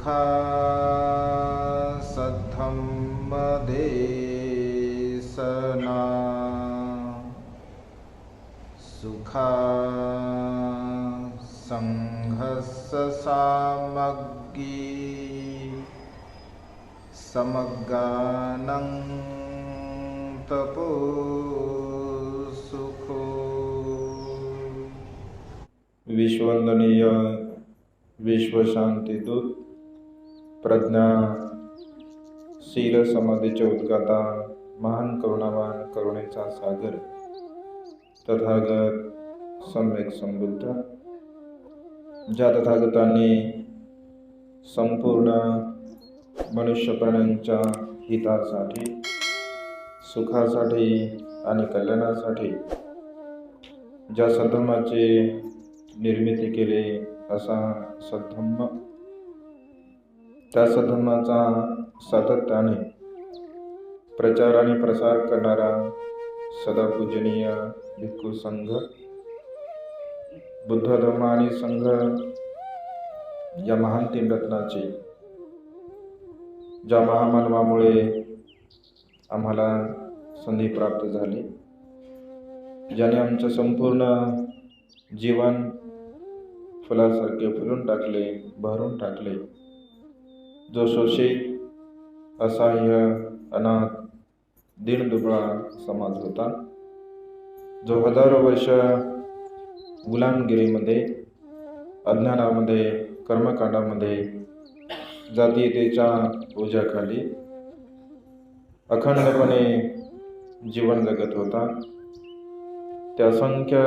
सुखा सद्धम्म देशना सुखा संघस्य सामग्गी समगानं तपो सुखो। विश्ववंदनीय विश्व शांती दूत प्रज्ञा शील समाधीचे उद्गाता महान करुणावान करुणेचा सागर तथागत सम्यक संबुद्ध, ज्या तथागतांनी संपूर्ण मनुष्य प्राण्यांच्या हितासाठी सुखासाठी आणि कल्याणासाठी ज्या सद्धम्माची निर्मिती केली असा सद्धम्म, त्या सद्धम्माचा सातत्याने प्रचार आणि प्रसार करणारा सदापूजनीय भिक्खू संघ, बुद्ध धर्म आणि संघ या महान तीन रत्नाची, ज्या महामानवामुळे आम्हाला संधी प्राप्त झाली, ज्याने आमचं संपूर्ण जीवन फुलासारखे फुलून टाकले, बहरून टाकले, जो शोषित, असहाय्य, अनाथ, दीनदुबळा समाज होता, जो हजारो वर्ष गुलामगिरीमध्ये, अज्ञानामध्ये, कर्मकांडामध्ये, जातीयतेच्या ओझ्याखाली अखंडपणे जीवन जगत होता, त्या असंख्य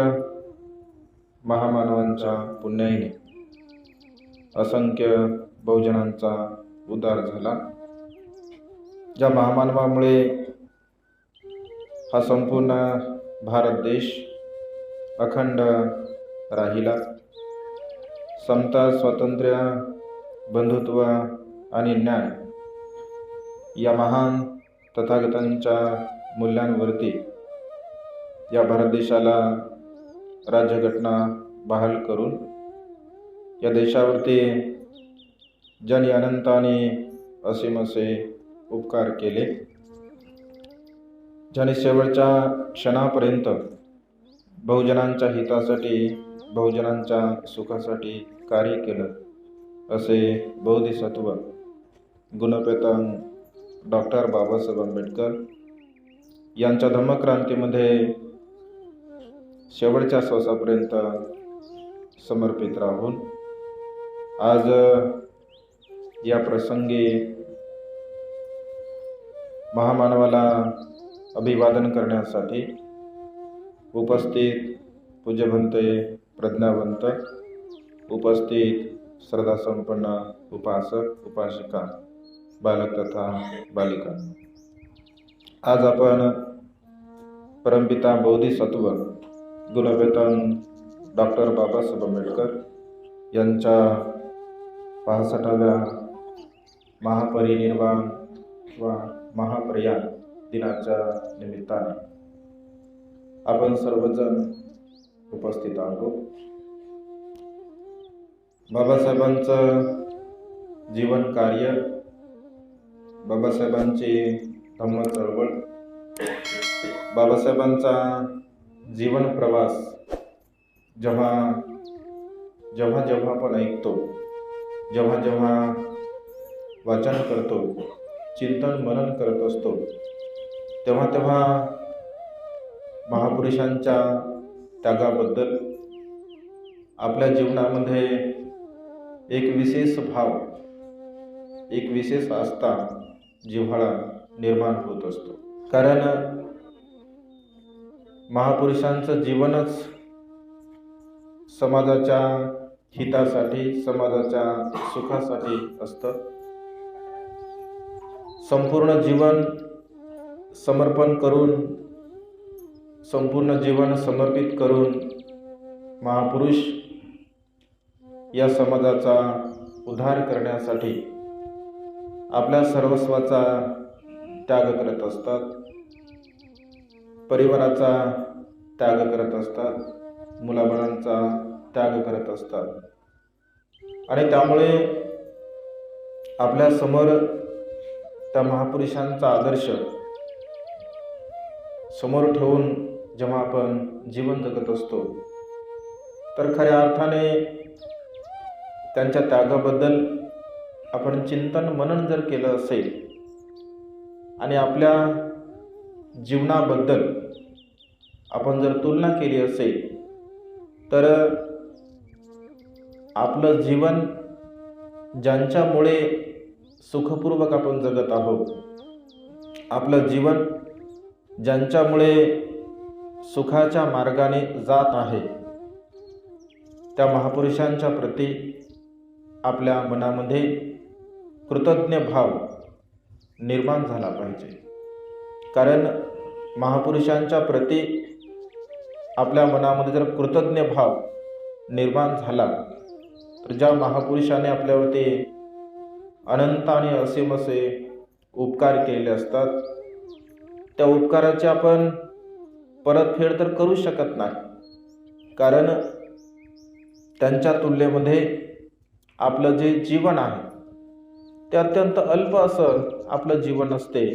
महामानवांच्या पुण्याईने असंख्य बहुजनांचा उद्धार झाला, ज्या महामानवामुळे हा संपूर्ण भारत देश अखंड राहिला, समता, स्वातंत्र्य, बंधुत्व आणि न्याय या महान तथागतांच्या मूल्यांवरती या भारत देशाला राज्यघटना बहाल करून या देशावरती ज्यांनी अनंत आणि असीम असे उपकार केले, ज्यांनी शेवटच्या क्षणापर्यंत बहुजनांच्या हितासाठी, बहुजनांच्या सुखासाठी कार्य केलं, असे बोधिसत्व गुणपेतन डॉक्टर बाबासाहेब आंबेडकर यांच्या धम्मक्रांतीमध्ये शेवटच्या श्वासापर्यंत समर्पित राहून आज या प्रसंगी महामानवाला अभिवादन करण्यासाठी उपस्थित पूज्यभंते, प्रज्ञावंत, उपस्थित श्रद्धासंपन्न उपासक, उपासिका, बालक तथा बालिका, आज आपण परमपिता बोधिसत्व गुणवेतन डॉक्टर बाबासाहेब आंबेडकर यांच्या 65व्या महापरिनिर्वाण वा महाप्रयाण दिनाच्या निमित्ताने आपण सर्वजण उपस्थित आहोत. बाबासाहेबांचं जीवन कार्य, बाबासाहेबांची धम्म चळवळ, बाबासाहेबांचा जीवन प्रवास जेव्हा आपण ऐकतो, जेव्हा वाचन करतो, चिंतन मनन करत असतो, तेव्हा महापुरुषांच्या त्यागाबद्दल आपल्या जीवनामध्ये एक विशेष भाव, एक विशेष आस्था, जिव्हाळा निर्माण होत असतो. कारण महापुरुषांचं जीवनच समाजाच्या हितासाठी, समाजाच्या सुखासाठी असतं. संपूर्ण जीवन समर्पण करून, संपूर्ण जीवन समर्पित करून महापुरुष या समाजाचा उद्धार करण्यासाठी आपल्या सर्वस्वाचा त्याग करत असतात, परिवाराचा त्याग करत असतात, मुलाबाळांचा त्याग करत असतात. आणि त्यामुळे आपल्या समोर त्या महापुरुषांचा आदर्श समोर ठेवून जेव्हा आपण जीवन जगत असतो तर खऱ्या अर्थाने त्यांच्या त्यागाबद्दल आपण चिंतन मनन जर केलं असेल आणि आपल्या जीवनाबद्दल आपण जर तुलना केली असेल तर आपलं जीवन ज्यांच्यामुळे सुखपूर्वक आपण जगत आहोत, आपलं जीवन ज्यांच्यामुळे सुखाच्या मार्गाने जात आहे, त्या महापुरुषांच्या प्रती आपल्या मनामध्ये कृतज्ञ भाव निर्माण झाला पाहिजे. कारण महापुरुषांच्या प्रती आपल्या मनामध्ये जर कृतज्ञ भाव निर्माण झाला तर ज्या महापुरुषाने आपल्यावरती अनंत आणि असीम असे उपकार केलेले असतात, त्या उपकाराची आपण परतफेड तर करू शकत नाही. कारण त्यांच्या तुलनेमध्ये आपलं जे जीवन आहे ते अत्यंत अल्प असं आपलं जीवन असते.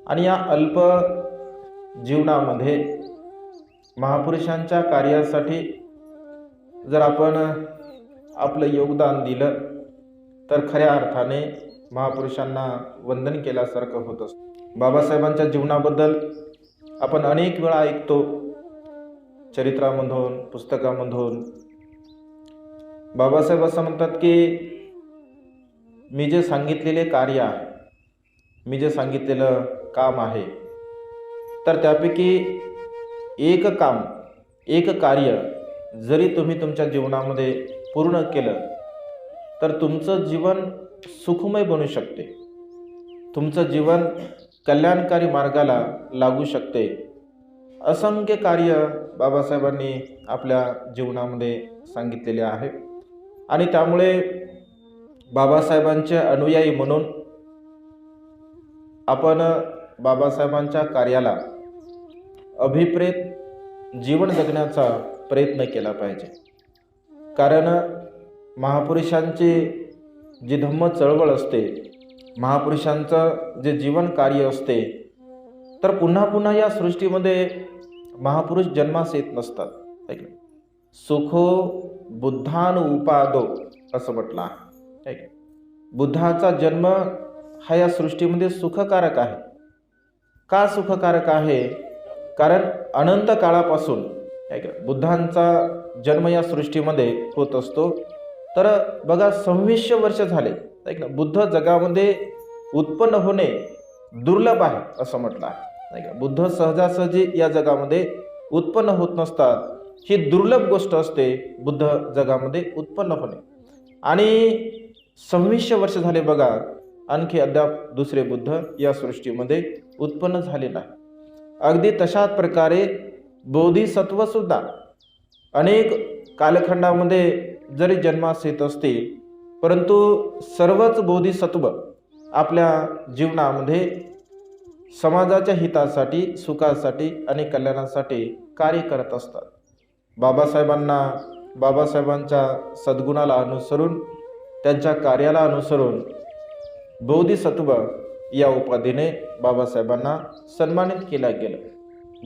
आणि या अल्प जीवनामध्ये महापुरुषांच्या कार्यासाठी जर आपण आपलं योगदान दिलं तर खऱ्या अर्थाने महापुरुषांना वंदन केल्यासारखं होत असतं. बाबासाहेबांच्या जीवनाबद्दल आपण अनेक वेळा ऐकतो, चरित्रामधून, पुस्तकामधून. बाबासाहेब असं म्हणतात की मी जे सांगितलेले कार्य आहे, मी जे सांगितलेलं काम आहे, तर त्यापैकी एक काम, एक कार्य जरी तुम्ही तुमच्या जीवनामध्ये पूर्ण केलं तर तुमचं जीवन सुखमय बनू शकते, तुमचं जीवन कल्याणकारी मार्गाला लागू शकते. असंख्य कार्य बाबासाहेबांनी आपल्या जीवनामध्ये सांगितलेले आहे. आणि त्यामुळे बाबासाहेबांचे अनुयायी म्हणून आपण बाबासाहेबांच्या कार्याला अभिप्रेत जीवन जगण्याचा प्रयत्न केला पाहिजे. कारण महापुरुषांची जी धम्म चळवळ असते, महापुरुषांचं जे जीवन कार्य असते, तर पुन्हा पुन्हा या सृष्टीमध्ये महापुरुष जन्मास येत नसतात. सुखो बुद्धान उपादो असं म्हटलं आहे. बुद्धाचा जन्म हा या सृष्टीमध्ये सुखकारक आहे. का सुखकारक आहे? कारण अनंत काळापासून बुद्धांचा जन्म या सृष्टीमध्ये होत असतो. तर बघा 2600 वर्ष झाले बुद्ध जगामध्ये उत्पन्न होणे दुर्लभ आहे असं म्हटलं आहे. बुद्ध सहजासहजी या जगामध्ये उत्पन्न होत नसतात. ही दुर्लभ गोष्ट असते बुद्ध जगामध्ये उत्पन्न होणे. आणि 2600 वर्ष झाले बघा, आणखी अद्याप दुसरे बुद्ध या सृष्टीमध्ये उत्पन्न झाले नाही. अगदी तशाच प्रकारे बोधिसत्व सुद्धा अनेक कालखंडामध्ये जरी जन्मास येत असतील, परंतु सर्वच बोधिसत्व आपल्या जीवनामध्ये समाजाच्या हितासाठी, सुखासाठी आणि कल्याणासाठी कार्य करत असतात. बाबासाहेबांना, बाबासाहेबांच्या सद्गुणाला अनुसरून, त्यांच्या कार्याला अनुसरून बोधिसत्व या उपाधीने बाबासाहेबांना सन्मानित केलं गेलं.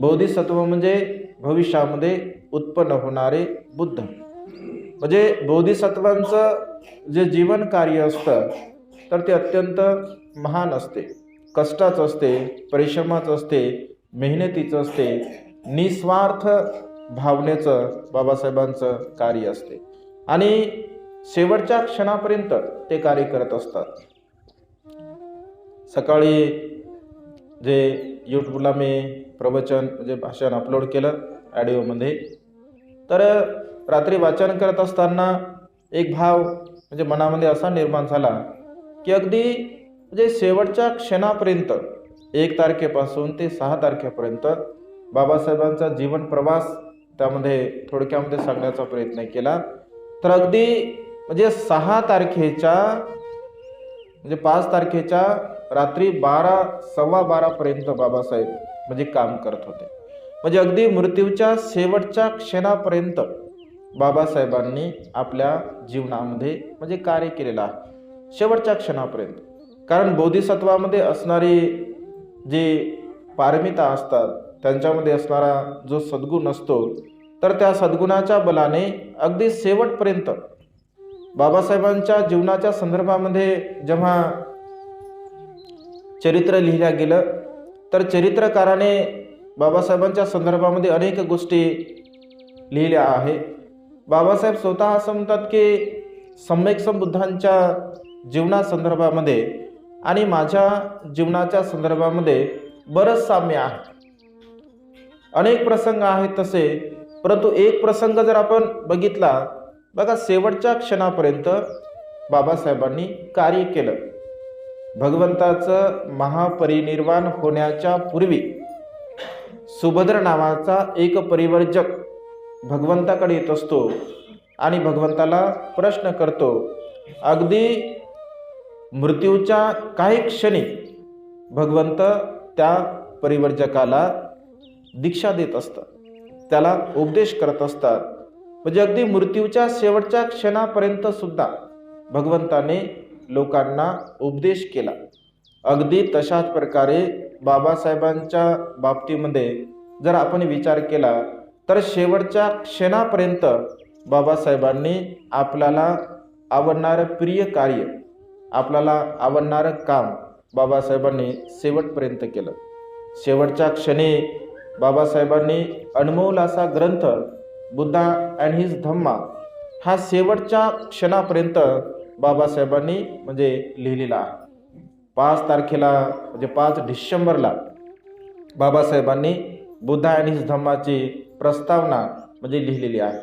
बोधिसत्व म्हणजे भविष्यामध्ये उत्पन्न होणारे बुद्ध. म्हणजे बोधिसत्वांचं जे जीवन कार्य असतं तर ते अत्यंत महान असते, कष्टाचं असते, परिश्रमाचं असते, मेहनतीचं असते, निस्वार्थ भावनेचं बाबासाहेबांचं कार्य असते. आणि शेवटच्या क्षणापर्यंत ते कार्य करत असतात. सकाळी जे यूट्यूबला मी प्रवचन म्हणजे भाषण अपलोड केलं ऑडिओमध्ये, तर रात्री वाचन करत असताना एक भाव म्हणजे मनामध्ये असा निर्माण झाला की अगदी म्हणजे शेवटच्या क्षणापर्यंत 1 तारखेपासून ते 6 तारखेपर्यंत बाबासाहेबांचा जीवन प्रवास त्यामध्ये थोडक्यामध्ये सांगण्याचा प्रयत्न केला. तर अगदी म्हणजे 6 तारखेच्या म्हणजे 5 तारखेच्या रात्री 12, सव्वा 12 पर्यंत बाबासाहेब म्हणजे काम करत होते. म्हणजे अगदी मृत्यूच्या शेवटच्या क्षणापर्यंत बाबासाहेबांनी आपल्या जीवनामध्ये म्हणजे कार्य केलेलं आहे. शेवटच्या क्षणापर्यंत. कारण बोधिसत्वामध्ये असणारी जी पारमिता असतात, त्यांच्यामध्ये असणारा जो सद्गुण असतो, तर त्या सद्गुणाच्या बलाने अगदी शेवटपर्यंत बाबासाहेबांच्या जीवनाच्या संदर्भामध्ये जेव्हा चरित्र लिहिलं गेलं, तर चरित्रकाराने बाबासाहेबांच्या संदर्भामध्ये अनेक गोष्टी लिहिल्या आहे. बाबासाहेब स्वतः असं म्हणतात की सम्यक संबुद्धांच्या जीवनासंदर्भामध्ये आणि माझ्या जीवनाच्या संदर्भामध्ये बरंच साम्य आहे. अनेक प्रसंग आहेत तसे, परंतु एक प्रसंग जर आपण बघितला, बघा, शेवटच्या क्षणापर्यंत बाबासाहेबांनी कार्य केलं. भगवंताचं महापरिनिर्वाण होण्याच्या पूर्वी सुभद्र नावाचा एक परिवर्जक भगवंताकडे येत असतो आणि भगवंताला प्रश्न करतो. अगदी मृत्यूच्या काही क्षणी भगवंत त्या परिवर्जकाला दीक्षा देत असतात, त्याला उपदेश करत असतात. म्हणजे अगदी मृत्यूच्या शेवटच्या क्षणापर्यंत सुद्धा भगवंताने लोकांना उपदेश केला. अगदी तशाच प्रकारे बाबासाहेबांच्या बाबतीमध्ये जर आपण विचार केला तर शेवटच्या क्षणापर्यंत बाबासाहेबांनी आपल्याला आवडणारं प्रिय कार्य, आपल्याला आवडणारं काम बाबासाहेबांनी शेवटपर्यंत केलं. शेवटच्या क्षणी बाबासाहेबांनी अनमोल असा ग्रंथ बुद्धा अँड हिज धम्मा हा शेवटच्या क्षणापर्यंत बाबासाहेबांनी म्हणजे लिहिलेला आहे. 5 तारखेला म्हणजे 5 डिसेंबरला बाबासाहेबांनी बुद्धा अँड हिज धम्माची प्रस्तावना म्हणजे लिहिलेली आहे.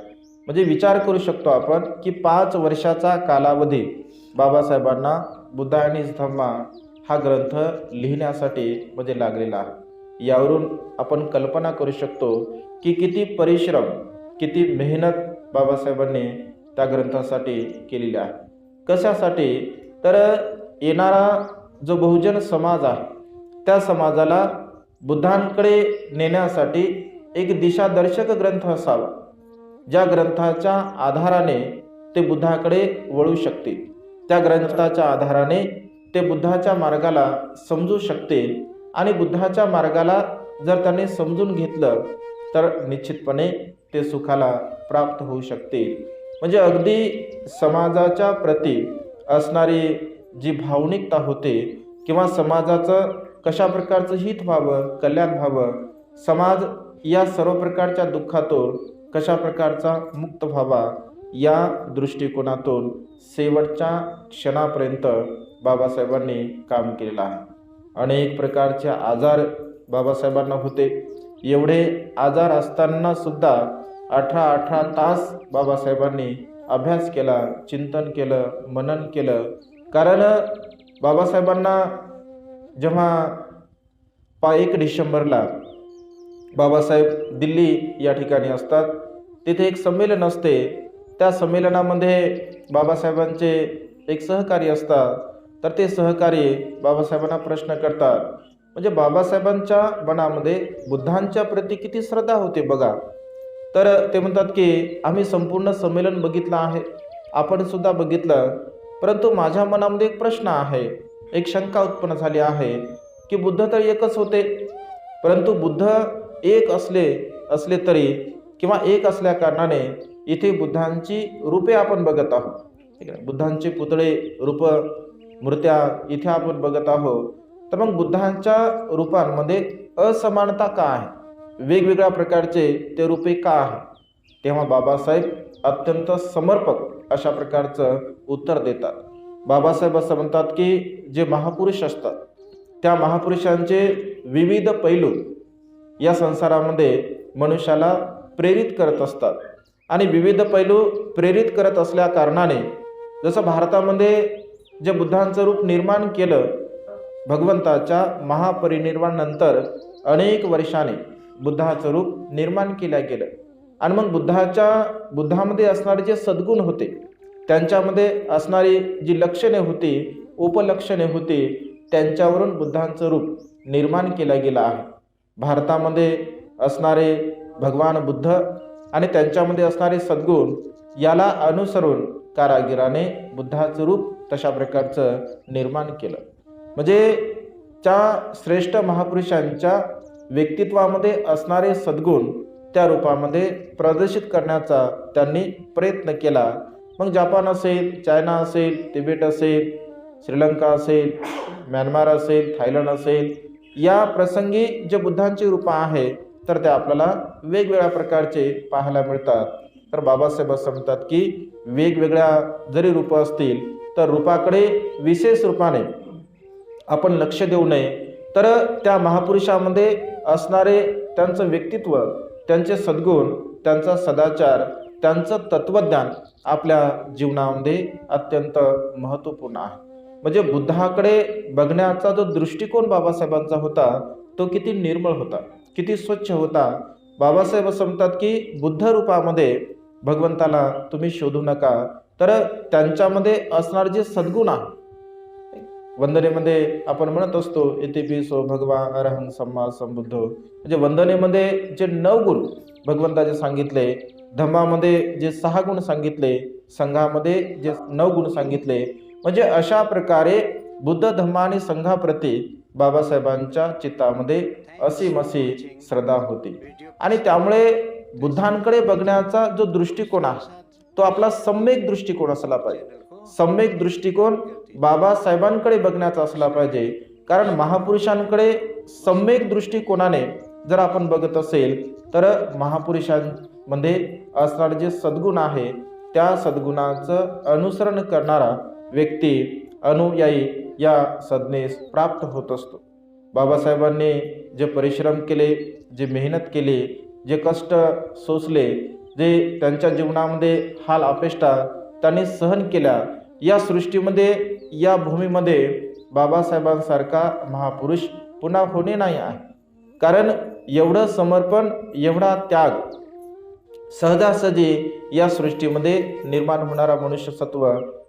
म्हणजे विचार करू शकतो आपण की 5 वर्षाचा कालावधी बाबासाहेबांना बुद्धा अँड हिज धम्मा हा ग्रंथ लिहिण्यासाठी म्हणजे लागलेला आहे. यावरून आपण कल्पना करू शकतो की किती परिश्रम, किती मेहनत बाबासाहेबांनी त्या ग्रंथासाठी केलेली आहे. कशासाठी? तर येणारा जो बहुजन समाज आहे त्या समाजाला बुद्धांकडे नेण्यासाठी एक दिशादर्शक ग्रंथ असावा, ज्या ग्रंथाच्या आधाराने ते बुद्धाकडे वळू शकतील, त्या ग्रंथाच्या आधाराने ते बुद्धाच्या मार्गाला समजू शकतील आणि बुद्धाच्या मार्गाला जर त्यांनी समजून घेतलं तर निश्चितपणे ते सुखाला प्राप्त होऊ शकतील. म्हणजे अगदी समाजाच्या प्रती असणारी जी भावनिकता होते किंवा समाजाचं कशा प्रकारचं हित व्हावं, कल्याण व्हावं, समाज या सर्व प्रकारच्या दुःखातून कशा प्रकारचा मुक्त व्हावा, या दृष्टिकोनातून शेवटच्या क्षणापर्यंत बाबासाहेबांनी काम केलेलं आहे. अनेक प्रकारचे आजार बाबासाहेबांना होते. एवढे आजार असताना सुद्धा 18 तास बाबासाहेबांनी अभ्यास केला, चिंतन केलं, मनन केलं. कारण बाबासाहेबांना जेव्हा 1 डिसेंबरला बाबासाहेब दिल्ली या ठिकाणी असतात, तिथे एक संमेलन असते. त्या संमेलनामध्ये बाबासाहेबांचे एक सहकारी असतात. तर ते सहकारी बाबासाहेबांना प्रश्न करतात. म्हणजे बाबासाहेबांच्या मनामध्ये बुद्धांच्या प्रती किती श्रद्धा होते बघा. तर ते म्हणतात की आम्ही संपूर्ण संमेलन बघितलं आहे, आपण सुद्धा बघितलं, परंतु माझ्या मनामध्ये एक प्रश्न आहे, एक शंका उत्पन्न झाली आहे की बुद्ध तर एकच होते, परंतु बुद्ध एक असले तरी किंवा एक असल्या कारणाने इथे बुद्धांची रूपे आपण बघत आहोत, ठीक आहे, बुद्धांचे पुतळे, रूप, मूर्त्या इथे आपण बघत आहोत. तर मग बुद्धांच्या रूपांमध्ये असमानता का आहे, वेगवेगळ्या प्रकारचे ते रूपे का आहे? तेव्हा बाबासाहेब अत्यंत समर्पक अशा प्रकारचं उत्तर देतात. बाबासाहेब असं म्हणतात की जे महापुरुष असतात त्या महापुरुषांचे विविध पैलू या संसारामध्ये मनुष्याला प्रेरित करत असतात आणि विविध पैलू प्रेरित करत असल्या कारणाने जसं भारतामध्ये जे बुद्धांचं रूप निर्माण केलं, भगवंताच्या महापरिनिर्वाणानंतर अनेक वर्षाने बुद्धाचं रूप निर्माण केलं गेलं आणि मग बुद्धामध्ये असणारे जे सद्गुण होते, त्यांच्यामध्ये असणारी जी लक्षणे होती, उपलक्षणे होती, त्यांच्यावरून बुद्धांचं रूप निर्माण केलं गेलं आहे. भारतामध्ये असणारे भगवान बुद्ध आणि त्यांच्यामध्ये असणारे सद्गुण याला अनुसरून कारागिराने बुद्धाचं रूप तशा प्रकारचं निर्माण केलं. म्हणजे त्या श्रेष्ठ महापुरुषांच्या व्यक्तित्वामध्ये असणारे सद्गुण त्या रूपामध्ये प्रदर्शित करण्याचा त्यांनी प्रयत्न केला. मग जपान असेल, चायना असेल, तिबेट असेल, श्रीलंका असेल, म्यानमार असेल, थायलंड असेल, या प्रसंगी जे बुद्धांची रूपं आहे तर ते आपल्याला वेगवेगळ्या प्रकारचे पाहायला मिळतात. तर बाबासाहेब असं म्हणतात की वेगवेगळ्या जरी रूपं असतील तर रूपाकडे विशेष रूपाने आपण लक्ष देऊ नये, तर त्या महापुरुषामध्ये असणारे त्यांचं व्यक्तित्व, त्यांचे सद्गुण, त्यांचा सदाचार, त्यांचं तत्वज्ञान आपल्या जीवनामध्ये अत्यंत महत्त्वपूर्ण आहे. म्हणजे बुद्धाकडे बघण्याचा जो दृष्टिकोन बाबासाहेबांचा होता तो किती निर्मळ होता, किती स्वच्छ होता. बाबासाहेब असं म्हणतात की बुद्ध रूपामध्ये भगवंताला तुम्ही शोधू नका, तर त्यांच्यामध्ये असणारे जे सद्गुण आहे, वंदनेमध्ये आपण म्हणत असतो इतिपिसो भगवा अरहं सम्मा संबुद्धो, म्हणजे वंदनेमध्ये जे 9 गुण भगवंताचे सांगितले, धम्मामध्ये जे 6 गुण सांगितले, संघामध्ये जे 9 गुण सांगितले, म्हणजे अशा प्रकारे बुद्ध धम्म आणि संघाप्रती बाबासाहेबांच्या चित्तामध्ये असीम अशी श्रद्धा होती. आणि त्यामुळे बुद्धांकडे बघण्याचा जो दृष्टिकोन आहे तो आपला सम्यक दृष्टिकोन असला पाहिजे. सम्यक दृष्टिकोन बाबासाहेबांकडे बघण्याचा असला पाहिजे. कारण महापुरुषांकडे सम्यक दृष्टिकोनाने जर आपण बघत असेल तर महापुरुषांमध्ये असणारे जे सद्गुण आहे त्या सद्गुणाचं अनुसरण करणारा व्यक्ती, अनुयायी या संज्ञेस प्राप्त होत असतो. बाबासाहेबांनी जे परिश्रम केले, जे मेहनत केली, जे कष्ट सोसले, जे त्यांच्या जीवनामध्ये हाल अपेष्टा त्यांनी सहन केल्या, या सृष्टीमध्ये, या भूमीमध्ये बाबासाहेबांसारखा महापुरुष पुन्हा होणे नाही आहे. कारण एवढं समर्पण, एवढा त्याग सहजासहजी या सृष्टीमध्ये निर्माण होणारा मनुष्यसत्व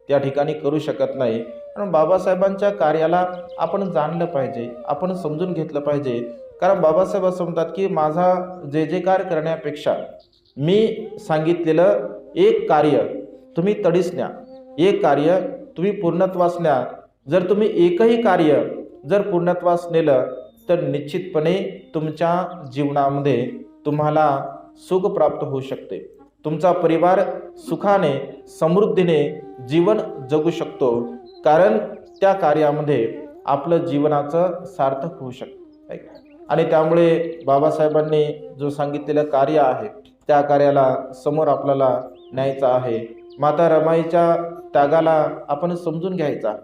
त्या ठिकाणी करू शकत नाही. कारण बाबासाहेबांच्या कार्याला आपण जाणलं पाहिजे, आपण समजून घेतलं पाहिजे. कारण बाबासाहेब असं म्हणतात की माझा जे कार्य करण्यापेक्षा मी सांगितलेलं एक कार्य तुम्ही तडीस न्या, एक कार्य तुम्ही पूर्णत्वास न्या. जर तुम्ही एकही कार्य जर पूर्णत्वास नेलं तर निश्चितपणे तुमच्या जीवनामध्ये तुम्हाला सुख प्राप्त होऊ शकते. तुमचा परिवार सुखाने, समृद्धीने जीवन जगू शकतो. कारण त्या कार्यामध्ये आपलं जीवनाचं सार्थक होऊ शकतं. आणि त्यामुळे बाबासाहेबांनी जो सांगितलेलं कार्य आहे त्या कार्याला समोर आपल्याला न्यायचं आहे. माता रमाईच्या त्यागाला आपण समजून घ्यायचा.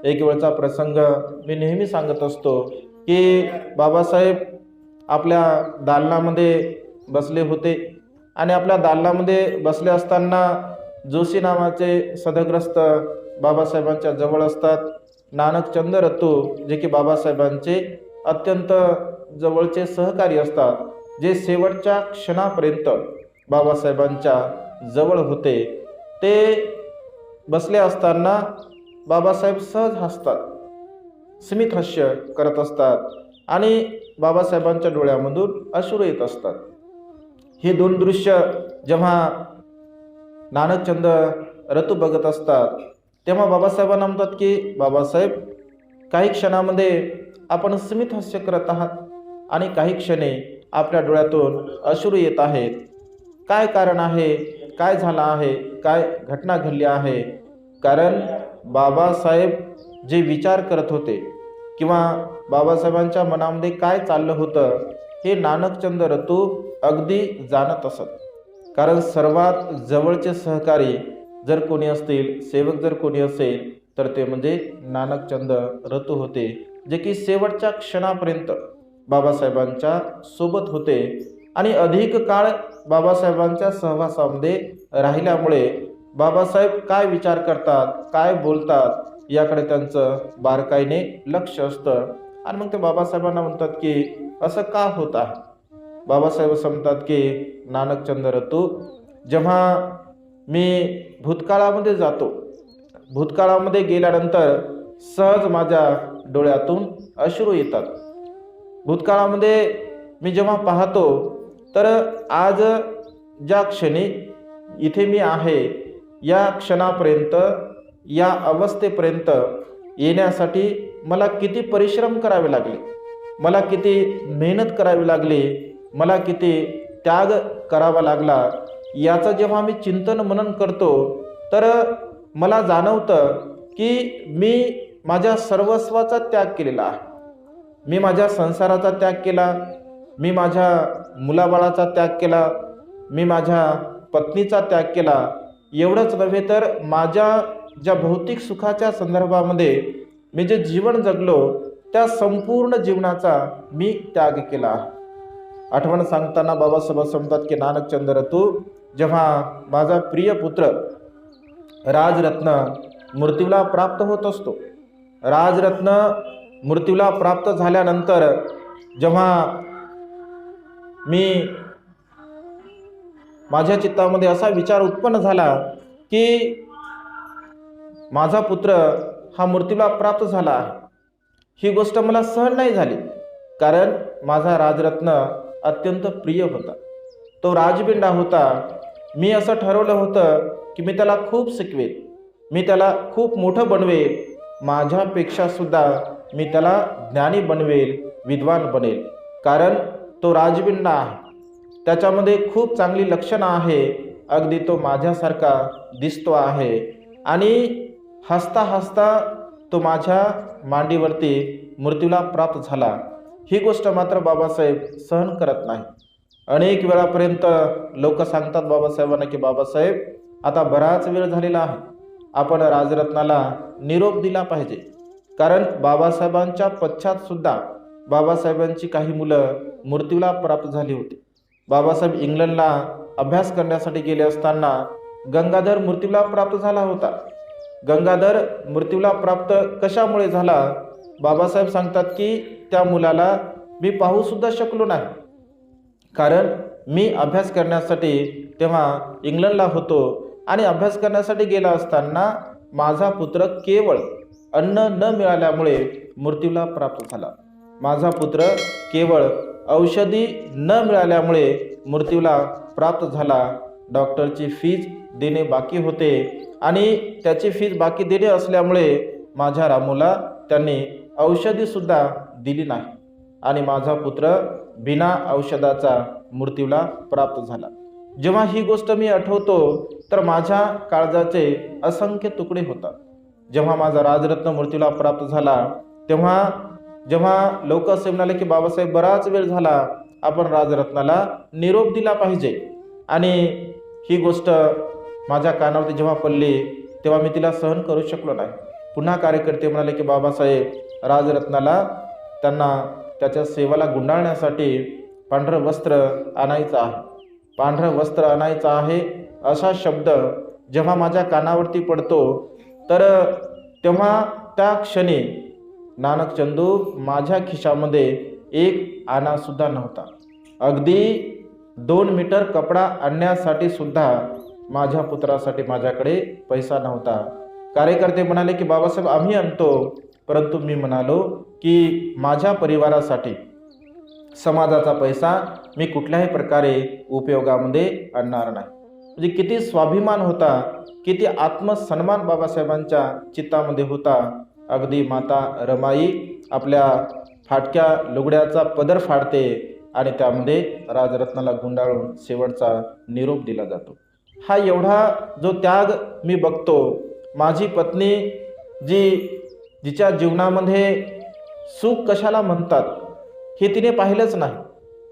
एक वेळचा प्रसंग मी नेहमी सांगत असतो की बाबासाहेब आपल्या दालनामध्ये बसले होते आणि आपल्या दालनामध्ये बसले असताना जोशी नावाचे सदग्रस्त बाबासाहेबांच्या जवळ असतात. नानकचंद रतू जे की बाबासाहेबांचे अत्यंत जवळचे सहकारी असतात, जे शेवटच्या क्षणापर्यंत बाबासाहेबांच्या जवळ होते, ते बसले असताना बाबासाहेब सहज हसतात, स्मित हास्य करत असतात आणि बाबासाहेबांच्या डोळ्यामधून अश्रू येत असतात. हे दोन दृश्य जेव्हा नानकचंद रतू बघत असतात तेव्हा बाबासाहेबांना म्हणतात की बाबासाहेब, काही क्षणामध्ये आपण स्मित हास्य करत आहात आणि काही क्षणे आपल्या डोळ्यातून अश्रू येत आहेत. काय कारण आहे? काय झालं आहे? काय घटना घडली आहे? कारण बाबासाहेब जे विचार करत होते किंवा बाबासाहेबांच्या मनामध्ये काय चाललं होतं हे नानकचंद रतू अगदी जाणत असत. कारण सर्वात जवळचे सहकारी जर कोणी असतील, सेवक जर कोणी असेल तर ते म्हणजे नानकचंद रतू होते, जे की शेवटच्या क्षणापर्यंत बाबासाहेबांच्या सोबत होते आणि अधिक काळ बाबासाहेबांच्या सहवासामध्ये राहिल्यामुळे बाबासाहेब काय विचार करतात, काय बोलतात याकडे त्यांचं बारकाईने लक्ष असतं. आणि मग ते बाबासाहेबांना म्हणतात की असं का होत आहे? बाबासाहेब असं म्हणतात की नानकचंद रतू, जेव्हा मी भूतकाळामध्ये जातो, भूतकाळामध्ये गेल्यानंतर सहज माझ्या डोळ्यातून अश्रू येतात. भूतकाळामध्ये मी जेव्हा पाहतो तर आज ज्या क्षणी इथे मी आहे या क्षणापर्यंत या अवस्थेपर्यंत येण्यासाठी मला किती परिश्रम करावे लागले, मला किती मेहनत करावी लागली, मला किती त्याग करावा लागला, याचं जेव्हा मी चिंतन मनन करतो तर मला जाणवतं की मी माझ्या सर्वस्वाचा त्याग केलेला आहे. मी माझ्या संसाराचा त्याग केला, मी माझ्या मुलाबाळाचा त्याग केला, मी माझ्या पत्नीचा त्याग केला. एवढंच नव्हे तर माझ्या ज्या भौतिक सुखाच्या संदर्भामध्ये मी जे जीवन जगलो त्या संपूर्ण जीवनाचा मी त्याग केला. आठवण सांगताना बाबासाहेब सांगतात की नानकचंद्र, तू जेव्हा माझा प्रिय पुत्र राजरत्न मृत्यूला प्राप्त होत असतो, राजरत्न मृत्यूला प्राप्त झाल्यानंतर जेव्हा मी माझ्या चित्तामध्ये असा विचार उत्पन्न झाला की माझा पुत्र हा मृत्यूला प्राप्त झाला आहे, ही गोष्ट मला सहन नाही झाली. कारण माझा राजरत्न अत्यंत प्रिय होता, तो राजबिंडा होता. मी असं ठरवलं होतं की मी त्याला खूप शिकवेल, मी त्याला खूप मोठं बनवेल, माझ्यापेक्षा सुद्धा मी त्याला ज्ञानी बनवेल, विद्वान बनेल. कारण तो राजबिंडा आहे, त्याच्यामध्ये खूप चांगली लक्षणं आहे, अगदी तो माझ्यासारखा दिसतो आहे. आणि हसता हसता तो माझ्या मांडीवरती मृत्यूला प्राप्त झाला. ही गोष्ट मात्र बाबासाहेब सहन करत नाही. अनेक वेळापर्यंत लोक सांगतात बाबासाहेबांना की बाबासाहेब, आता बराच वेळ झालेला आहे, आपण राजरत्नाला निरोप दिला पाहिजे. कारण बाबासाहेबांच्या पश्चात सुद्धा बाबासाहेबांची काही मुलं मृत्यूला प्राप्त झाली होती. बाबासाहेब इंग्लंडला अभ्यास करण्यासाठी गेले असताना गंगाधर मृत्यूला प्राप्त झाला होता. गंगाधर मृत्यूला प्राप्त कशामुळे झाला? बाबासाहेब सांगतात की त्या मुलाला मी पाहू सुद्धा शकलो नाही, कारण मी अभ्यास करण्यासाठी तेव्हा इंग्लंडला होतो आणि अभ्यास करण्यासाठी गेला असताना माझा पुत्र केवळ अन्न न मिळाल्यामुळे मृत्यूला प्राप्त झाला. माझा पुत्र केवळ औषधी न मिळाल्यामुळे मृत्यूला प्राप्त झाला. डॉक्टरची फीज देणे बाकी होते आणि त्याची फीज बाकी देणे असल्यामुळे माझ्या रामूला त्यांनी औषधीसुद्धा दिली नाही आणि माझा पुत्र बिना औषधाचा मृत्यूला प्राप्त झाला. जेव्हा ही गोष्ट मी आठवतो तर माझ्या काळजाचे असंख्य तुकडे होतात. जेव्हा माझा राजरत्न मृत्यूला प्राप्त झाला तेव्हा जेव्हा लोक असे म्हणाले की बाबासाहेब, बराच वेळ झाला, आपण राजरत्नाला निरोप दिला पाहिजे. आणि ही गोष्ट माझ्या कानावरती जेव्हा पडली तेव्हा मी तिला सहन करू शकलो नाही. पुन्हा कार्यकर्ते म्हणाले की बाबासाहेब, राजरत्नाला त्यांना त्याच्या सेवाला गुंडाळण्यासाठी पांढरं वस्त्र आणायचं आहे, पांढरं वस्त्र आणायचं आहे, असा शब्द जेव्हा माझ्या कानावरती पडतो तर तेव्हा त्या क्षणी नानकचंदू माझ्या खिशामध्ये एक आणासुद्धा नव्हता. अगदी 2 मीटर कपडा आणण्यासाठी सुद्धा माझ्या पुत्रासाठी माझ्याकडे पैसा नव्हता. कार्यकर्ते म्हणाले की बाबासाहेब, आम्ही आणतो, परंतु मी म्हणालो की माझ्या परिवारासाठी समाजाचा पैसा मी कुठल्याही प्रकारे उपयोगामध्ये आणणार नाही. म्हणजे किती स्वाभिमान होता, किती आत्मसन्मान बाबासाहेबांच्या चित्तामध्ये होता. अगदी माता रमाई आपल्या फाटक्या लुगड्याचा पदर फाडते आणि त्यामध्ये राजरत्नाला गुंडाळून शेवटचा निरोप दिला जातो. हा एवढा जो त्याग मी बघतो. माझी पत्नी जिच्या जीवनामध्ये सुख कशाला म्हणतात हे तिने पाहिलंच नाही.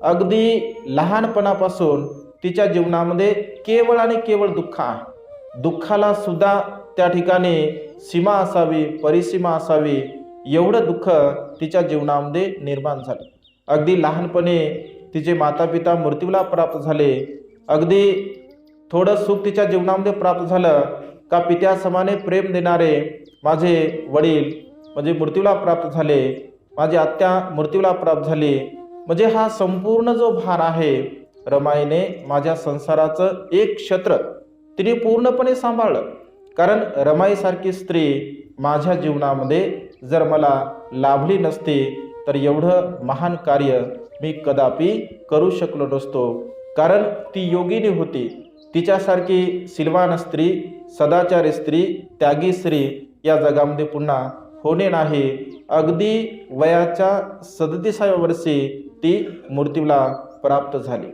अगदी लहानपणापासून तिच्या जीवनामध्ये केवळ आणि केवळ दुःख आहे. दुःखाला सुद्धा त्या ठिकाणी सीमा असावी, परिसीमा असावी, एवढं दुःख तिच्या जीवनामध्ये निर्माण झालं. अगदी लहानपणी तिचे मातापिता मृत्यूला प्राप्त झाले. अगदी थोडं सुख तिच्या जीवनामध्ये प्राप्त झालं का पित्यासमाने प्रेम देणारे माझे वडील म्हणजे मृत्यूला प्राप्त झाले, माझी आत्या मृत्यूला प्राप्त झाली. म्हणजे हा संपूर्ण जो भार आहे, रमाईने माझ्या संसाराचं एक क्षेत्र तिने पूर्णपणे सांभाळलं. कारण रमाईसारखी स्त्री माझ्या जीवनामध्ये जर मला लाभली नसती तर एवढं महान कार्य मी कदापि करू शकलो नसतो. कारण ती योगिनी होती. तिच्यासारखी सिलवान स्त्री, सदाचारी स्त्री, त्यागी स्त्री या जगामध्ये पुन्हा होणे नाही. अगदी वयाच्या 37व्या वर्षी ती मृत्यूला प्राप्त झाली.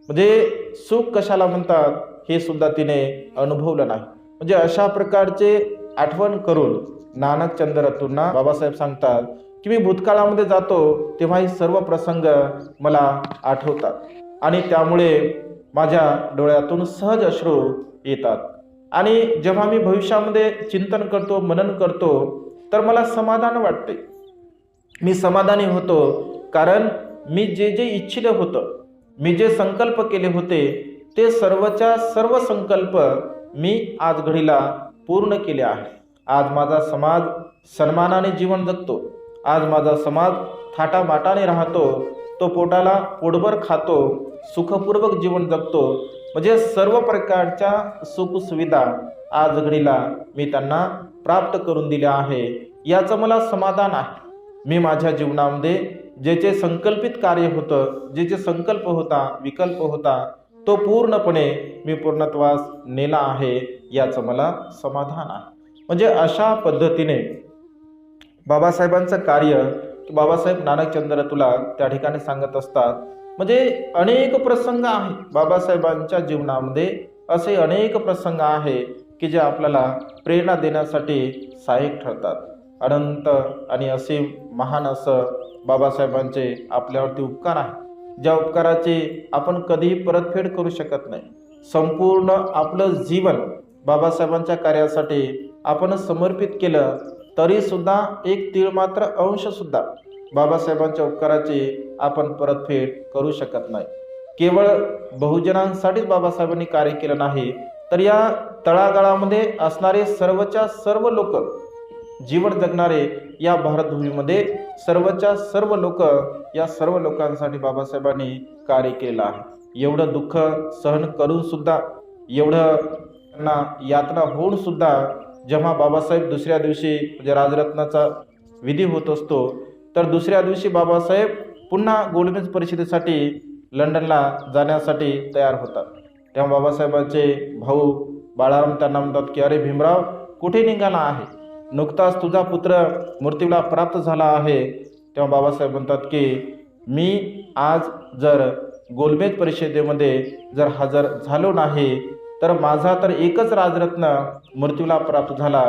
म्हणजे सुख कशाला म्हणतात हे सुद्धा तिने अनुभवलं नाही. म्हणजे अशा प्रकारचे आठवण करून नानक चंद्रतुंना बाबासाहेब सांगतात की मी भूतकाळामध्ये जातो तेव्हा हे सर्व प्रसंग मला आठवतात आणि त्यामुळे माझ्या डोळ्यातून सहज अश्रू येतात. आणि जेव्हा मी भविष्यामध्ये चिंतन करतो, मनन करतो, तर मला समाधान वाटते. मी समाधानी होतो कारण मी जे जे इच्छिलं होतं, मी जे संकल्प केले होते ते सर्वच्या सर्व संकल्प मी आज घडीला पूर्ण केले आहे. आज माझा समाज सन्मानाने जीवन जगतो. आज माझा समाज थाटामाटाने राहतो, तो पोटाला पोटभर खातो, सुखपूर्वक जीवन जगतो. म्हणजे सर्व प्रकारच्या सुखसुविधा आज घडीला मी त्यांना प्राप्त करून दिल्या आहे. याचं मला समाधान आहे. मी माझ्या जीवनामध्ये जे जे संकल्पित कार्य होतं, जे जे संकल्प होता, विकल्प होता, तो पूर्णपणे मी पूर्णत्वास नेला आहे. याचं मला समाधान आहे. म्हणजे अशा पद्धतीने बाबासाहेबांचं कार्य बाबासाहेब नानक चंद्रतुला त्या ठिकाणी सांगत असतात. म्हणजे अनेक प्रसंग आहेत बाबासाहेबांच्या जीवनामध्ये, असे अनेक प्रसंग आहे की जे आपल्याला प्रेरणा देण्यासाठी सहाय्यक ठरतात. अनंत आणि असीम महान असं बाबासाहेबांचे आपल्यावरती उपकार आहे, ज्या उपकाराची आपण कधीही परतफेड करू शकत नाही. संपूर्ण आपलं जीवन बाबासाहेबांच्या कार्यासाठी आपण समर्पित केलं तरी सुद्धा एक तीळ मात्र अंश सुद्धा बाबासाहेबांच्या उपकाराची आपण परतफेड करू शकत नाही. केवळ बहुजनांसाठीच बाबासाहेबांनी कार्य केलं नाही, तर या तळागाळामध्ये असणारे सर्वच्या सर्व लोक, जीवन जगणारे या भारतभूमीमध्ये सर्वच्या सर्व लोक, या सर्व लोकांसाठी बाबासाहेबांनी कार्य केलेलं आहे. एवढं दुःख सहन करून सुद्धा, एवढं त्यांना यातना होऊन सुद्धा जेव्हा बाबासाहेब दुसऱ्या दिवशी म्हणजे राजरत्नाचा विधी होत असतो, तर दुसऱ्या दिवशी बाबासाहेब पुन्हा गोलमेज परिषदेसाठी लंडनला जाण्यासाठी तयार होतात. तेव्हा बाबासाहेबांचे भाऊ बाळाराम त्यांना म्हणतात की अरे भीमराव, कुठे निघाला आहे? नुकताच तुझा पुत्र मृत्यूला प्राप्त झाला आहे. तेव्हा बाबासाहेब म्हणतात की मी आज जर गोलमेज परिषदेमध्ये जर हजर झालो नाही तर माझा तर एकच राजरत्न मृत्यूला प्राप्त झाला,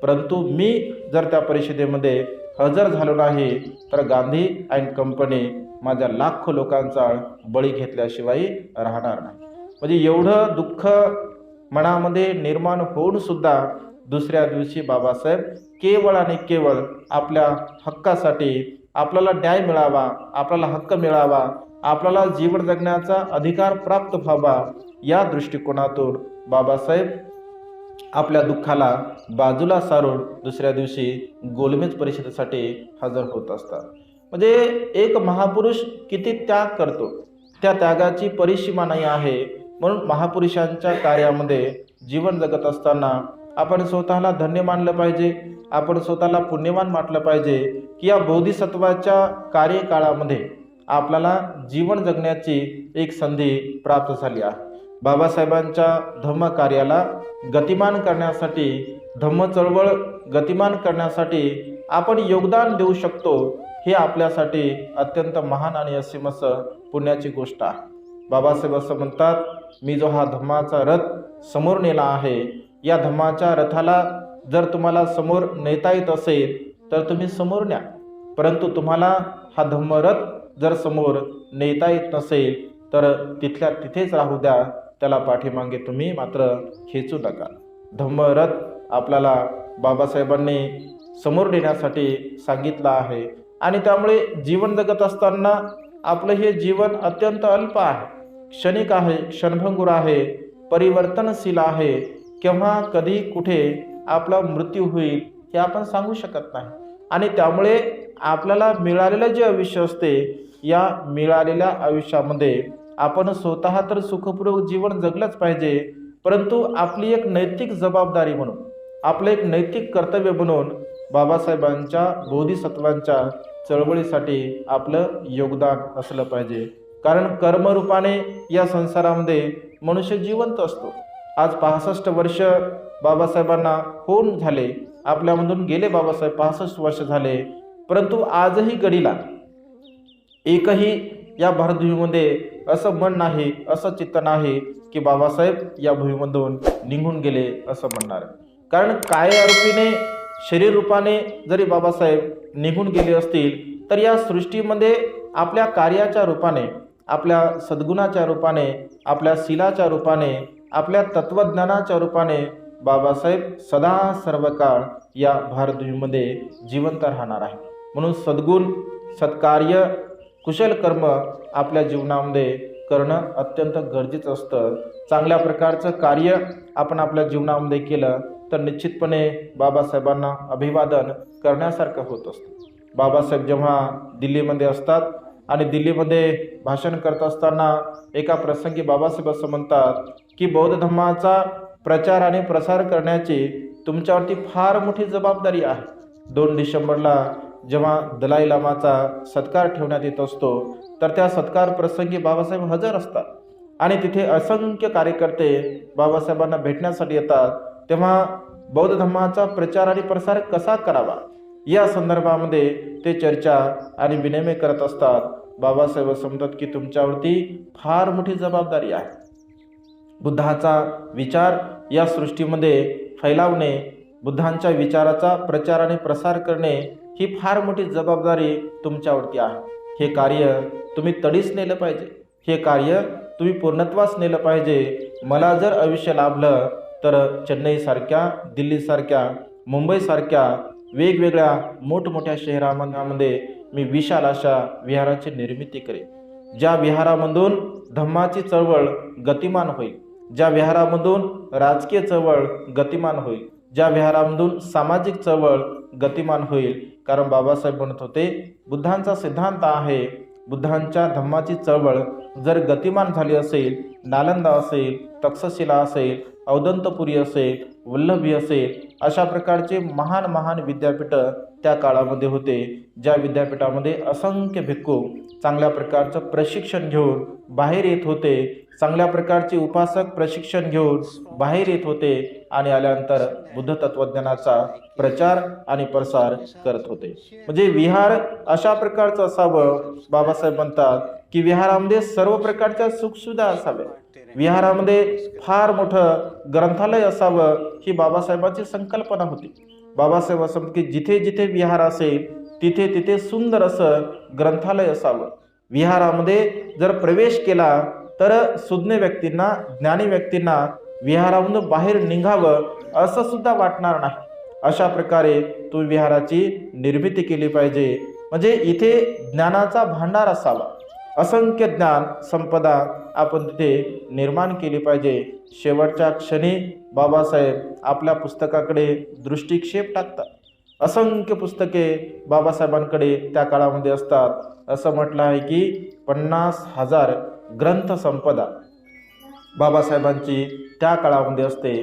परंतु मी जर त्या परिषदेमध्ये हजर झालो नाही तर गांधी अँड कंपनी माझ्या लाखो लोकांचा बळी घेतल्याशिवाय राहणार नाही. म्हणजे एवढं दुःख मनामध्ये निर्माण होऊन सुद्धा दुसऱ्या दिवशी बाबासाहेब केवळ आणि केवळ आपल्या हक्कासाठी, आपल्याला न्याय मिळावा, आपल्याला हक्क मिळावा, आपल्याला जीवन जगण्याचा अधिकार प्राप्त व्हावा, या दृष्टिकोनातून बाबासाहेब आपल्या दुःखाला बाजूला सारून दुसऱ्या दिवशी गोलमेज परिषदेसाठी हजर होत असतात. म्हणजे एक महापुरुष किती त्याग करतो, त्या त्यागाची परिसीमा नाही आहे. म्हणून महापुरुषांच्या कार्यामध्ये जीवन जगत असताना आपण स्वतःला धन्य मानलं पाहिजे, आपण स्वतःला पुण्यवान मानलं पाहिजे की या बोधिसत्वाच्या कार्यकाळामध्ये आपल्याला जीवन जगण्याची एक संधी प्राप्त झाली आहे. बाबासाहेबांच्या धम्म कार्याला गतिमान करण्यासाठी, धम्म चळवळ गतिमान करण्यासाठी आपण योगदान देऊ शकतो, हे आपल्यासाठी अत्यंत महान आणि असीम असं पुण्याची गोष्ट आहे. बाबासाहेब असं म्हणतात, मी जो हा धम्माचा रथ समोर नेला आहे, या धम्माच्या रथाला जर तुम्हाला समोर नेता येत असेल तर तुम्ही समोर न्या, परंतु तुम्हाला हा धम्मरथ जर समोर नेता येत नसेल तर तिथल्या तिथेच राहू द्या, त्याला पाठीमागे तुम्ही मात्र खेचू नका. धम्मरथ आपल्याला बाबासाहेबांनी समोर नेण्यासाठी सांगितलं आहे आणि त्यामुळे जीवन जगत असताना आपलं हे जीवन अत्यंत अल्प आहे, क्षणिक आहे, क्षणभंगुर आहे, परिवर्तनशील आहे. केव्हा कधी कुठे आपला मृत्यू होईल हे आपण सांगू शकत नाही. आणि त्यामुळे आपल्याला मिळालेलं जे आयुष्य असते, या मिळालेल्या आयुष्यामध्ये आपण स्वतः तर सुखपूर्वक जीवन जगलंच पाहिजे, परंतु आपली एक नैतिक जबाबदारी म्हणून, आपलं एक नैतिक कर्तव्य म्हणून बाबासाहेबांच्या बोधिसत्वांच्या चळवळीसाठी आपलं योगदान असलं पाहिजे. कारण कर्मरूपाने या संसारामध्ये मनुष्य जिवंत असतो. आज 65 वर्ष बाबासाहेबांना होऊन झाले, आपल्यामधून गेले बाबासाहेब 65 वर्ष झाले, परंतु आजही घडीला एकही या भारतभूमीमध्ये असं मन नाही, असं चित्त नाही की बाबासाहेब या भूमीमधून निघून गेले असं म्हणणार. कारण कायरूपीने शरीर रूपाने जरी बाबासाहेब निघून गेले असतील तर या सृष्टीमध्ये आपल्या कार्याच्या रूपाने, आपल्या सद्गुणाच्या रूपाने, आपल्या शीलाच्या रूपाने, आपल्या तत्वज्ञानाच्या रूपाने बाबासाहेब सदा सर्व काळ या भारतभूमीमध्ये जिवंत राहणार आहे. म्हणून सद्गुण, सत्कार्य, कुशल कर्म आपल्या जीवनामध्ये करणं अत्यंत गरजेचं असतं. चांगल्या प्रकारचं कार्य आपण आपल्या जीवनामध्ये केलं तर निश्चितपणे बाबासाहेबांना अभिवादन करण्यासारखं होत असतं. बाबासाहेब जेव्हा दिल्लीमध्ये असतात आणि दिल्लीमध्ये भाषण करत असताना एका प्रसंगी बाबासाहेब असं म्हणतात की बौद्ध धर्माचा प्रचार आणि प्रसार करण्याची तुमच्यावरती फार मोठी जबाबदारी आहे. 2 डिसेंबरला जेव्हा दलाई लामाचा सत्कार ठेवण्यात येत असतो तर त्या सत्कार प्रसंगी बाबासाहेब हजर असतात आणि तिथे असंख्य कार्यकर्ते बाबासाहेबांना भेटण्यासाठी येतात. तेव्हा बौद्ध धर्माचा प्रचार आणि प्रसार कसा करावा या संदर्भामध्ये ते चर्चा आणि विनिमय करत असतात. बाबासाहेब असं म्हणतात की तुमच्यावरती फार मोठी जबाबदारी आहे. बुद्धाचा विचार या सृष्टीमध्ये फैलावणे, बुद्धांच्या विचाराचा प्रचार आणि प्रसार करणे ही फार मोठी जबाबदारी तुमच्यावरती आहे. हे कार्य तुम्ही तडीस नेलं पाहिजे, हे कार्य तुम्ही पूर्णत्वास नेलं पाहिजे. मला जर आयुष्य लाभलं तर चेन्नईसारख्या, दिल्लीसारख्या, मुंबईसारख्या वेगवेगळ्या मोठमोठ्या शहरांमध्ये मी विशाल अशा विहाराची निर्मिती करेन, ज्या विहारामधून धम्माची चळवळ गतिमान होईल, ज्या विहारामधून राजकीय चळवळ गतिमान होईल, ज्या विहारामधून सामाजिक चळवळ गतिमान होईल. कारण बाबासाहेब म्हणत होते बुद्धांचा सिद्धांत आहे, बुद्धांच्या धम्माची चळवळ जर गतिमान झाली असेल, नालंदा असेल, तक्षशिला असेल, औदंतपुरी असेल, वल्लभी असेल, अशा प्रकारचे महान महान विद्यापीठ त्या काळामध्ये होते, ज्या विद्यापीठामध्ये असंख्य भिक्खू चांगल्या प्रकारचं प्रशिक्षण घेऊन बाहेर येत होते, चांगल्या प्रकारचे उपासक प्रशिक्षण घेऊन बाहेर येत होते आणि आल्यानंतर बुद्ध तत्वज्ञानाचा प्रचार आणि प्रसार करत होते. म्हणजे विहार अशा प्रकारचं असावं. बाबासाहेब म्हणतात की विहारामध्ये सर्व प्रकारच्या सुखसुविधा असाव्या, विहारामध्ये फार मोठं ग्रंथालय असावं ही बाबासाहेबांची संकल्पना होती. बाबासाहेब असं की जिथे जिथे विहार असेल तिथे तिथे सुंदर असं ग्रंथालय असावं. विहारामध्ये जर प्रवेश केला तर सुज्ञ व्यक्तींना, ज्ञानी व्यक्तींना विहारामधून बाहेर निघावं असं सुद्धा वाटणार नाही. अशा प्रकारे तुम्ही विहाराची निर्मिती केली पाहिजे. म्हणजे इथे ज्ञानाचा भांडार असावा, असंख्य ज्ञान संपदा आपण तिथे निर्माण केली पाहिजे. शेवटच्या क्षणी बाबासाहेब आपल्या पुस्तकाकडे दृष्टिक्षेप टाकतात. असंख्य पुस्तके बाबासाहेबांकडे त्या काळामध्ये असतात. असं म्हटलं आहे की 50,000 ग्रंथ संपदा बाबासाहेबांची त्या काळामध्ये असते.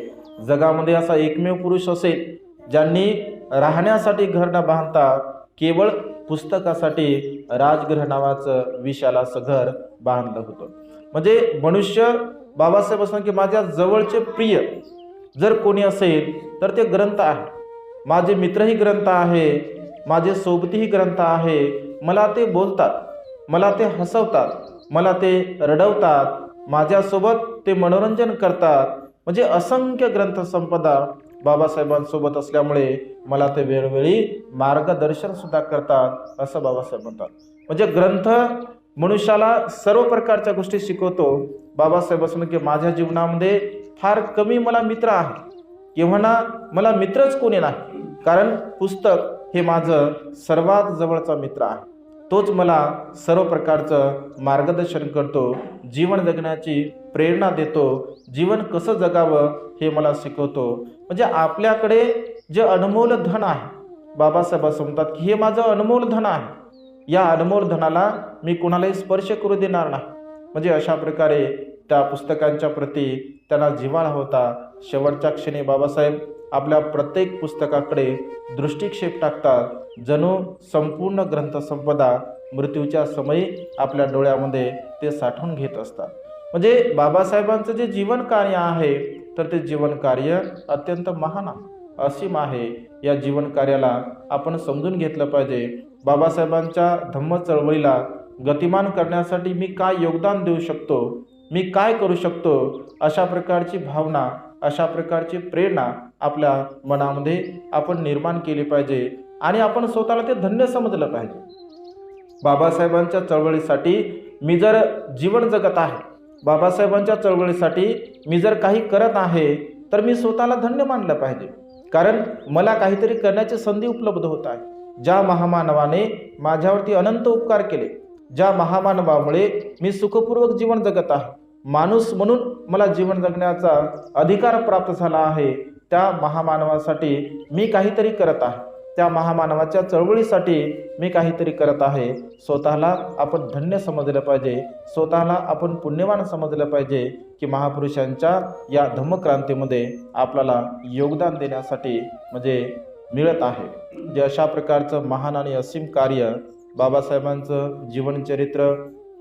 जगामध्ये असा एकमेव पुरुष असेल ज्यांनी राहण्यासाठी घर न बांधता केवळ पुस्तकासाठी राजगृह नावाचं विशाल असं घर बांधलं होतं. म्हणजे मनुष्य बाबासाहेब असं की माझ्या जवळचे प्रिय जर कोणी असेल तर ते ग्रंथ आहे, माझे मित्रही ग्रंथ आहे, माझे सोबतीही ग्रंथ आहे. मला ते बोलतात, मला ते हसवतात, मला ते रडवतात, माझ्यासोबत ते मनोरंजन करतात. म्हणजे असंख्य ग्रंथ संपदा बाबासाहेबांसोबत असल्यामुळे मला ते वेळोवेळी मार्गदर्शन सुद्धा करतात असं बाबासाहेब म्हणतात. म्हणजे ग्रंथ मनुष्याला सर्व प्रकारच्या गोष्टी शिकवतो. बाबासाहेब असं की माझ्या जीवनामध्ये फार कमी मला मित्र आहे, किंवा ना मला मित्रच कोणी नाही, कारण पुस्तक हे माझं सर्वात जवळचा मित्र आहे. तोच मला सर्व प्रकारचं मार्गदर्शन करतो, जीवन जगण्याची प्रेरणा देतो, जीवन कसं जगावं हे मला शिकवतो. म्हणजे आपल्याकडे जे अनमोल धन आहे, बाबासाहेब असं म्हणतात की हे माझं अनमोल धन आहे, या अनमोल धनाला मी कोणालाही स्पर्श करू देणार नाही. म्हणजे अशा प्रकारे त्या पुस्तकांच्या प्रती त्यांना जिव्हाळा होता. शेवटच्या क्षणी बाबासाहेब आपल्या प्रत्येक पुस्तकाकडे दृष्टिक्षेप टाकतात, जणू संपूर्ण ग्रंथसंपदा मृत्यूच्या समयी आपल्या डोळ्यामध्ये ते साठवून घेत असतात. म्हणजे बाबासाहेबांचं जे जीवन कार्य आहे तर ते जीवन कार्य अत्यंत महान असीम आहे. या जीवन कार्याला आपण समजून घेतलं पाहिजे. बाबासाहेबांच्या धम्म चळवळीला गतिमान करण्यासाठी मी काय योगदान देऊ शकतो, मी काय करू शकतो, अशा प्रकारची भावना, अशा प्रकारची प्रेरणा आपल्या मनामध्ये आपण निर्माण केली पाहिजे आणि आपण स्वतःला ते धन्य समजलं पाहिजे. बाबासाहेबांच्या चळवळीसाठी मी जर जीवन जगत आहे, बाबासाहेबांच्या चळवळीसाठी मी जर काही करत आहे तर मी स्वतःला धन्य मानलं पाहिजे. कारण मला काहीतरी करण्याची संधी उपलब्ध होत आहे. ज्या महामानवाने माझ्यावरती अनंत उपकार केले, ज्या महामानवामुळे मी सुखपूर्वक जीवन जगत आहे, माणूस म्हणून मला जीवन जगण्याचा अधिकार प्राप्त झाला आहे, त्या महामानवासाठी मी काहीतरी करत आहे, त्या महामानवाच्या चळवळीसाठी मी काहीतरी करत आहे. स्वतःला आपण धन्य समजलं पाहिजे, स्वतःला आपण पुण्यवान समजलं पाहिजे की महापुरुषांच्या या धम्मक्रांतीमध्ये आपल्याला योगदान देण्यासाठी म्हणजे मिळत आहे. जे अशा प्रकारचं महान आणि असीम कार्य बाबासाहेबांचं जीवनचरित्र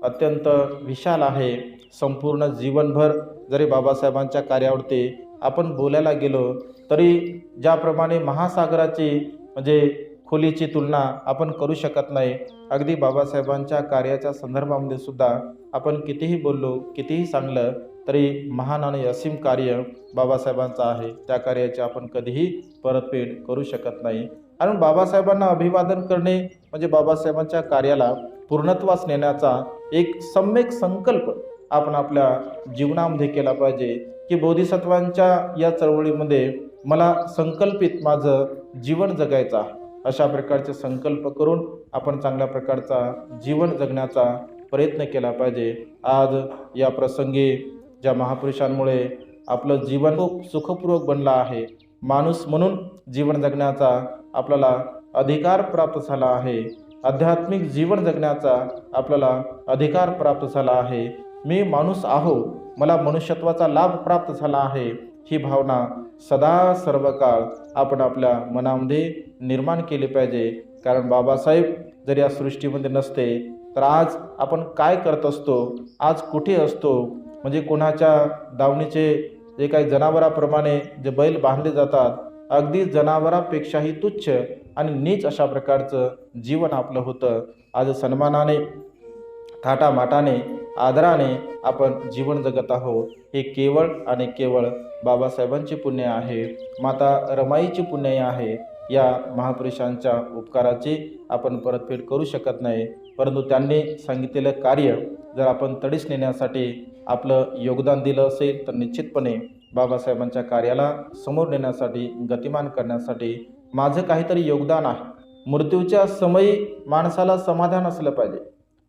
अत्यंत विशाल आहे. संपूर्ण जीवनभर जरी बाबासाहेबांच्या कार्यावरती आपण बोलायला गेलो तरी ज्याप्रमाणे महासागराची म्हणजे खोलीची तुलना आपण करू शकत नाही. अगदी बाबासाहेबांच्या कार्याच्या संदर्भामध्ये सुद्धा आपण कितीही बोललो, कितीही सांगलं तरी महान आणि असीम कार्य बाबासाहेबांचं आहे. त्या कार्याची आपण कधीही परतफेड करू शकत नाही. आणि बाबासाहेबांना अभिवादन करणे म्हणजे बाबासाहेबांच्या कार्याला पूर्णत्वास नेण्याचा एक सम्यक संकल्प आपण आपल्या जीवनामध्ये केला पाहिजे की बोधिसत्वांच्या या चळवळीमध्ये मला संकल्पित माझं जीवन जगायचं आहे. अशा प्रकारचे संकल्प करून आपण चांगल्या प्रकारचा जीवन जगण्याचा प्रयत्न केला पाहिजे. आज या प्रसंगी ज्या महापुरुषांमुळे आपलं जीवन खूप सुखपूर्वक बनलं आहे, माणूस म्हणून जीवन जगण्याचा आपल्याला अधिकार प्राप्त झाला आहे, आध्यात्मिक जीवन जगण्याचा आपल्याला अधिकार प्राप्त झाला आहे. मी माणूस आहो, मला मनुष्यत्वाचा लाभ प्राप्त झाला आहे, ही भावना सदा सर्व काळ आपण आपल्या मनामध्ये निर्माण केली पाहिजे. कारण बाबासाहेब जर या सृष्टीमध्ये नसते तर आज आपण काय करत असतो, आज कुठे असतो, म्हणजे कोणाच्या दावणीचे जे काही जनावराप्रमाणे जे बैल बांधले जातात, अगदी जनावरापेक्षाही तुच्छ आणि नीच अशा प्रकारचं जीवन आपलं होतं. आज सन्मानाने, थाटामाटाने, आदराने आपण जीवन जगत आहोत. हे केवळ आणि केवळ बाबासाहेबांची पुण्य आहे, माता रमाईची पुण्य आहे. या महापुरुषांच्या उपकाराची आपण परतफेड करू शकत नाही, परंतु त्यांनी सांगितलेलं कार्य जर आपण तडीस नेण्यासाठी आपलं योगदान दिलं असेल तर निश्चितपणे बाबासाहेबांच्या कार्याला समोर नेण्यासाठी, गतिमान करण्यासाठी माझं काहीतरी योगदान आहे. मृत्यूच्या समयी माणसाला समाधान असलं पाहिजे,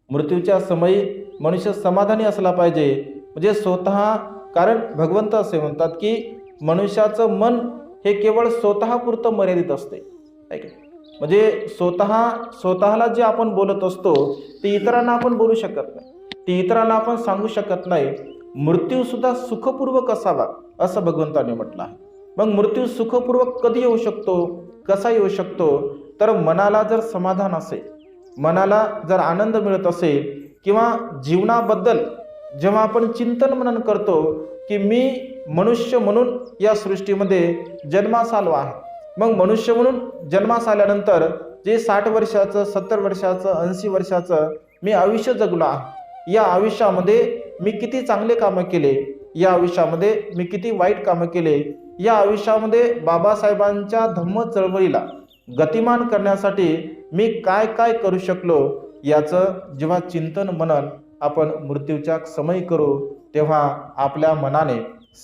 मृत्यूच्या समयी मनुष्य समाधानी असला पाहिजे. म्हणजे स्वतः, कारण भगवंत असे म्हणतात की मनुष्याचं मन हे केवळ स्वतःपुरतं मर्यादित असते. म्हणजे स्वतःला जे आपण बोलत असतो ते इतरांना आपण बोलू शकत नाही, ते इतरांना आपण सांगू शकत नाही. मृत्यू सुद्धा सुखपूर्वक असावा असं भगवंताने म्हटलं आहे. मग मृत्यू सुखपूर्वक कधी येऊ शकतो, कसा येऊ शकतो, तर मनाला जर समाधान असेल, मनाला जर आनंद मिळत असेल, किंवा जीवनाबद्दल जेव्हा आपण चिंतन मनन करतो की मी मनुष्य म्हणून या सृष्टीमध्ये जन्मास आलो आहे, मग मनुष्य म्हणून जन्मास आल्यानंतर जे 60 वर्षाचं, 70 वर्षाचं, 80 वर्षाचं मी आयुष्य जगलो आहे, या आयुष्यामध्ये मी किती चांगले कामं केले, या आयुष्यामध्ये मी किती वाईट कामं केले, या आयुष्यामध्ये बाबासाहेबांच्या धम्म चळवळीला गतिमान करण्यासाठी मी काय काय करू शकलो, याचं जेव्हा चिंतन मनन आपण मृत्यूच्या समयी करू तेव्हा आपल्या मनाने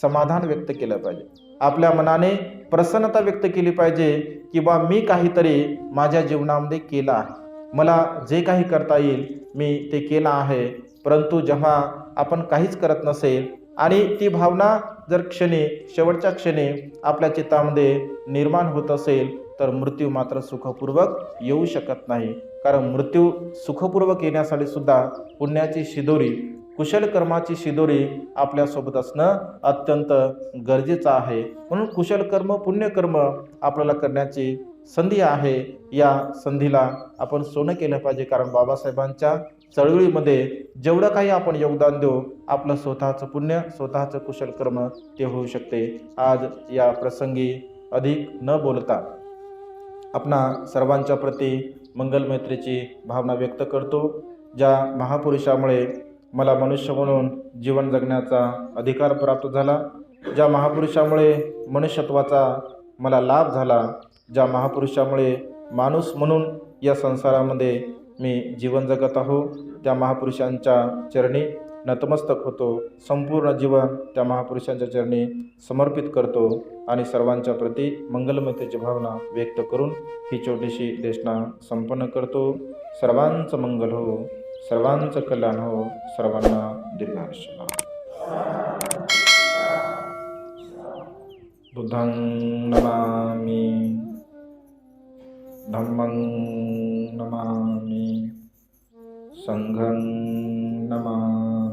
समाधान व्यक्त केलं पाहिजे, आपल्या मनाने प्रसन्नता व्यक्त केली पाहिजे की बा मी काहीतरी माझ्या जीवनामध्ये केलं आहे, मला जे काही करता येईल मी ते केलं आहे. परंतु जेव्हा आपण काहीच करत नसेल आणि ती भावना जर शेवटच्या क्षणी आपल्या चित्तामध्ये निर्माण होत असेल तर मृत्यू मात्र सुखपूर्वक येऊ शकत नाही. कारण मृत्यू सुखपूर्वक येण्यासाठी सुद्धा पुण्याची शिदोरी, कुशल कर्माची शिदोरी आपल्यासोबत असणं अत्यंत गरजेचं आहे. म्हणून कुशल कर्म, पुण्यकर्म आपल्याला करण्याची संधी आहे, या संधीला आपण सोनं केलं पाहिजे. कारण बाबासाहेबांच्या चळवळीमध्ये जेवढं काही आपण योगदान देऊ, आपलं स्वतःचं पुण्य, स्वतःचं कुशल कर्म ते होऊ शकते. आज या प्रसंगी अधिक न बोलता आपणा सर्वांच्या प्रती मंगल मैत्रीची भावना व्यक्त करतो. ज्या महापुरुषामुळे मला मनुष्य म्हणून जीवन जगण्याचा अधिकार प्राप्त झाला, ज्या महापुरुषामुळे मनुष्यत्वाचा मला लाभ झाला, ज्या महापुरुषामुळे माणूस म्हणून या संसारामध्ये मी जीवन जगत आहो, त्या महापुरुषांच्या चरणी नतमस्तक होतो. संपूर्ण जीवन त्या महापुरुषांच्या चरणी समर्पित करतो आणि सर्वांच्या प्रती मंगलमतेची भावना व्यक्त करून ही छोटीशी देशना संपन्न करतो. सर्वांचं मंगल हो, सर्वांचं कल्याण हो, सर्वांना दीर्घायुष्य लाभो. बुद्धं नमामि, धम्मं नमामि, संघं नमामि.